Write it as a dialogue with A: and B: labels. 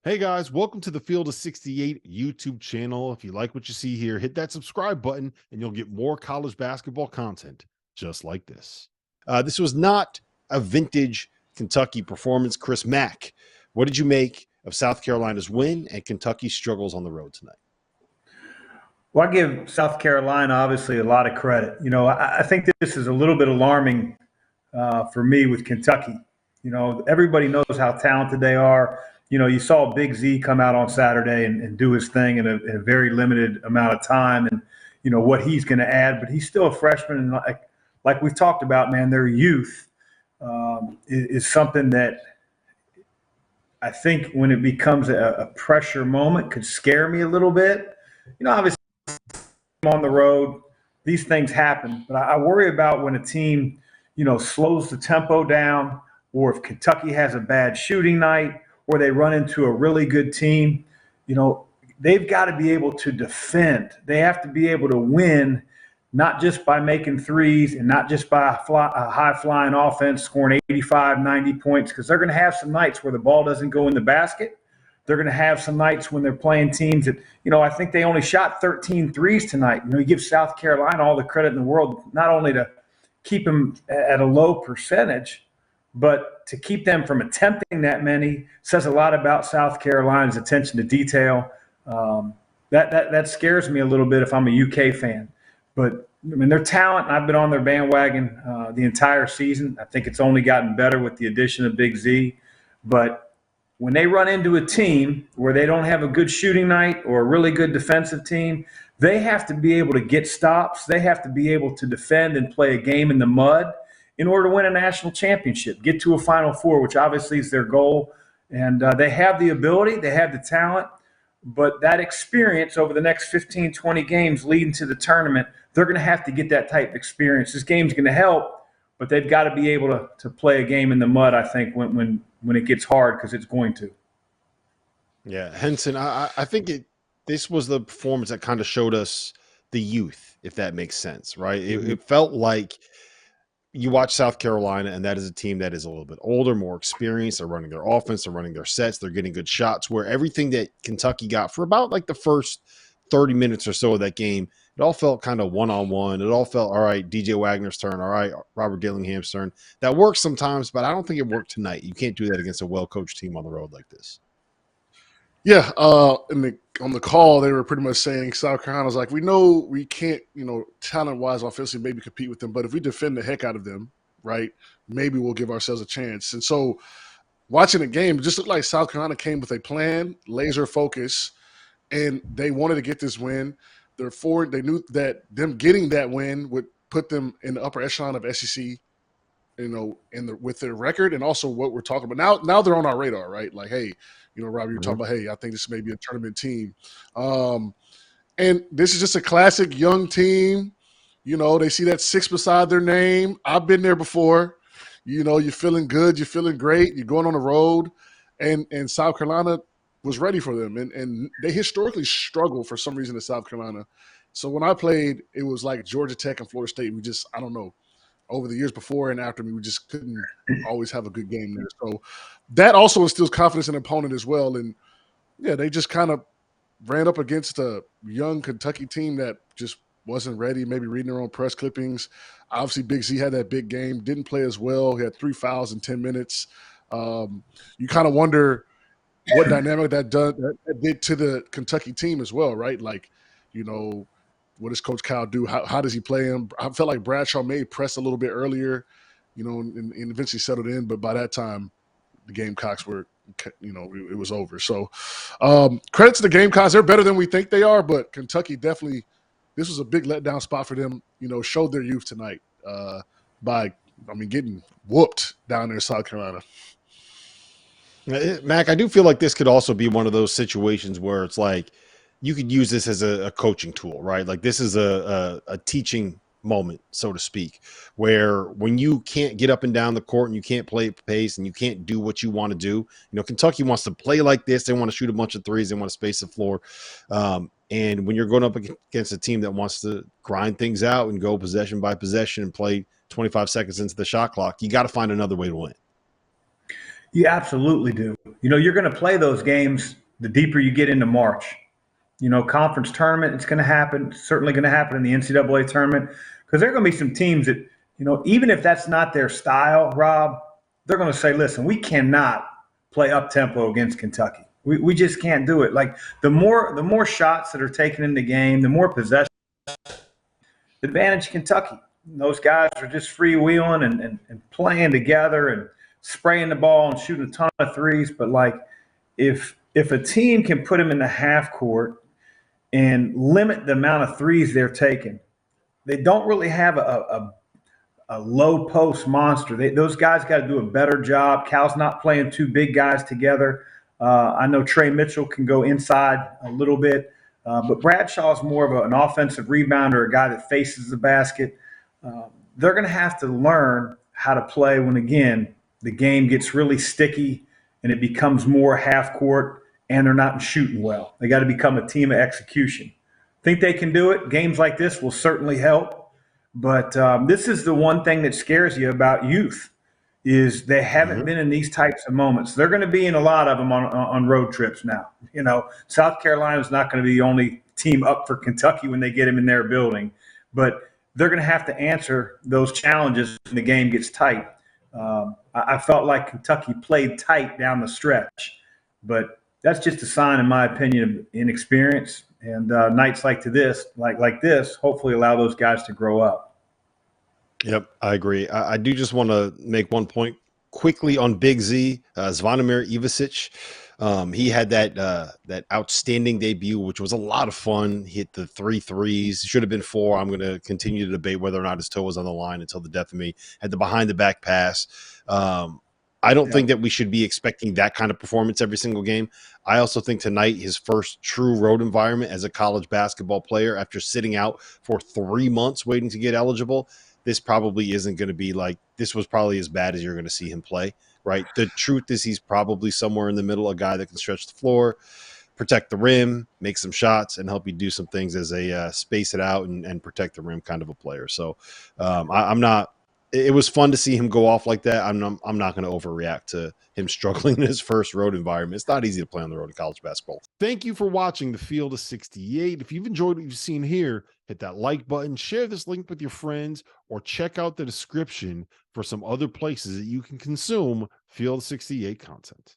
A: Hey guys, welcome to the Field of 68 YouTube channel. If you like what you see here, hit that subscribe button and you'll get more college basketball content just like this. This was not a vintage Kentucky performance. Chris Mack, what did you make of South Carolina's win and Kentucky's struggles on the road tonight?
B: Well, I give South Carolina obviously a lot of credit. I think this is a little bit alarming for me with Kentucky. Everybody knows how talented they are. You saw Big Z come out on Saturday and do his thing in a very limited amount of time, and what he's going to add. But he's still a freshman, and like we've talked about, man, their youth is something that I think when it becomes a pressure moment could scare me a little bit. Obviously on the road, these things happen. But I worry about when a team, slows the tempo down, or if Kentucky has a bad shooting night, or they run into a really good team. They've got to be able to defend. They have to be able to win, not just by making threes and not just by a high-flying offense scoring 85, 90 points, because they're going to have some nights where the ball doesn't go in the basket. They're going to have some nights when they're playing teams that, I think they only shot 13 threes tonight. You give South Carolina all the credit in the world, not only to keep them at a low percentage, but to keep them from attempting that many says a lot about South Carolina's attention to detail. That scares me a little bit if I'm a UK fan. But, their talent, I've been on their bandwagon the entire season. I think it's only gotten better with the addition of Big Z. But when they run into a team where they don't have a good shooting night or a really good defensive team, they have to be able to get stops. They have to be able to defend and play a game in the mud in order to win a national championship, get to a Final Four, which obviously is their goal. And they have the ability, they have the talent, but that experience over the next 15, 20 games leading to the tournament, they're going to have to get that type of experience. This game's going to help, but they've got to be able to play a game in the mud, I think, when it gets hard, because it's going to.
A: Yeah, Henson, I think this was the performance that kind of showed us the youth, if that makes sense, right? It felt like you watch South Carolina, and that is a team that is a little bit older, more experienced. They're running their offense, they're running their sets, they're getting good shots, where everything that Kentucky got for about like the first 30 minutes or so of that game, it all felt kind of one-on-one. It all felt, all right, DJ Wagner's turn, all right, Robert Dillingham's turn. That works sometimes, but I don't think it worked tonight. You can't do that against a well-coached team on the road like this.
C: Yeah, on the call, they were pretty much saying South Carolina's like, we know we can't, talent-wise, offensively, maybe compete with them, but if we defend the heck out of them, right, maybe we'll give ourselves a chance. And so watching the game, it just looked like South Carolina came with a plan, laser focus, and they wanted to get this win. They knew that them getting that win would put them in the upper echelon of SEC, with their record and also what we're talking about. Now they're on our radar, right? Like, hey, Rob, you're talking about, hey, I think this may be a tournament team. And this is just a classic young team. They see that 6 beside their name. I've been there before. You're feeling good. You're feeling great. You're going on the road. And South Carolina was ready for them. And they historically struggle for some reason in South Carolina. So when I played, it was like Georgia Tech and Florida State. I don't know, over the years before and after me, we just couldn't always have a good game there. So that also instills confidence in the opponent as well. And, yeah, they just kind of ran up against a young Kentucky team that just wasn't ready, maybe reading their own press clippings. Obviously, Big Z had that big game, didn't play as well. He had 3 fouls in 10 minutes. You kind of wonder what dynamic that did to the Kentucky team as well, right? Like, what does Coach Kyle do? How does he play him? I felt like Bradshaw may press a little bit earlier, and eventually settled in. But by that time, the Gamecocks were, it was over. So credit to the Gamecocks. They're better than we think they are, but Kentucky definitely, this was a big letdown spot for them, showed their youth tonight by getting whooped down there in South Carolina.
A: Mac, I do feel like this could also be one of those situations where it's like you could use this as a coaching tool, right? Like this is a teaching moment, so to speak, where when you can't get up and down the court and you can't play at pace and you can't do what you want to do, Kentucky wants to play like this. They want to shoot a bunch of threes. They want to space the floor. And when you're going up against a team that wants to grind things out and go possession by possession and play 25 seconds into the shot clock, you got to find another way to win.
B: You absolutely do. You know, you're going to play those games the deeper you get into March. You know, conference tournament, it's going to happen. It's certainly going to happen in the NCAA tournament because there are going to be some teams that, you know, even if that's not their style, Rob, they're going to say, listen, we cannot play up tempo against Kentucky. We just can't do it. Like the more shots that are taken in the game, the more possession advantage Kentucky. Those guys are just freewheeling and playing together and spraying the ball and shooting a ton of threes. But like if a team can put them in the half court and limit the amount of threes they're taking, they don't really have a low post monster. Those guys got to do a better job. Cal's not playing two big guys together. I know Trey Mitchell can go inside a little bit, but Bradshaw is more of an offensive rebounder, a guy that faces the basket. They're going to have to learn how to play when, again, the game gets really sticky and it becomes more half court and they're not shooting well. They got to become a team of execution. Think they can do it. Games like this will certainly help. But this is the one thing that scares you about youth is they haven't been in these types of moments. They're going to be in a lot of them on road trips now. You know, South Carolina is not going to be the only team up for Kentucky when they get them in their building. But they're going to have to answer those challenges when the game gets tight. I felt like Kentucky played tight down the stretch. But that's just a sign, in my opinion, of inexperience. And nights like this, hopefully allow those guys to grow up.
A: Yep, I agree. I do just want to make one point quickly on Big Z, Zvonimir Ivisic. He had that outstanding debut, which was a lot of fun. He hit the 3 threes. Should have been 4. I'm going to continue to debate whether or not his toe was on the line until the death of me. Had the behind-the-back pass. I don't think that we should be expecting that kind of performance every single game. I also think tonight, his first true road environment as a college basketball player after sitting out for 3 months waiting to get eligible, this probably isn't going to be like – this was probably as bad as you're going to see him play, right? The truth is he's probably somewhere in the middle, a guy that can stretch the floor, protect the rim, make some shots, and help you do some things as a space it out and protect the rim kind of a player. So I'm not – it was fun to see him go off like that. I'm not going to overreact to him struggling in his first road environment. It's not easy to play on the road in college basketball. Thank you for watching the Field of 68. If you've enjoyed what you've seen here, hit that like button, share this link with your friends, or check out the description for some other places that you can consume Field 68 content.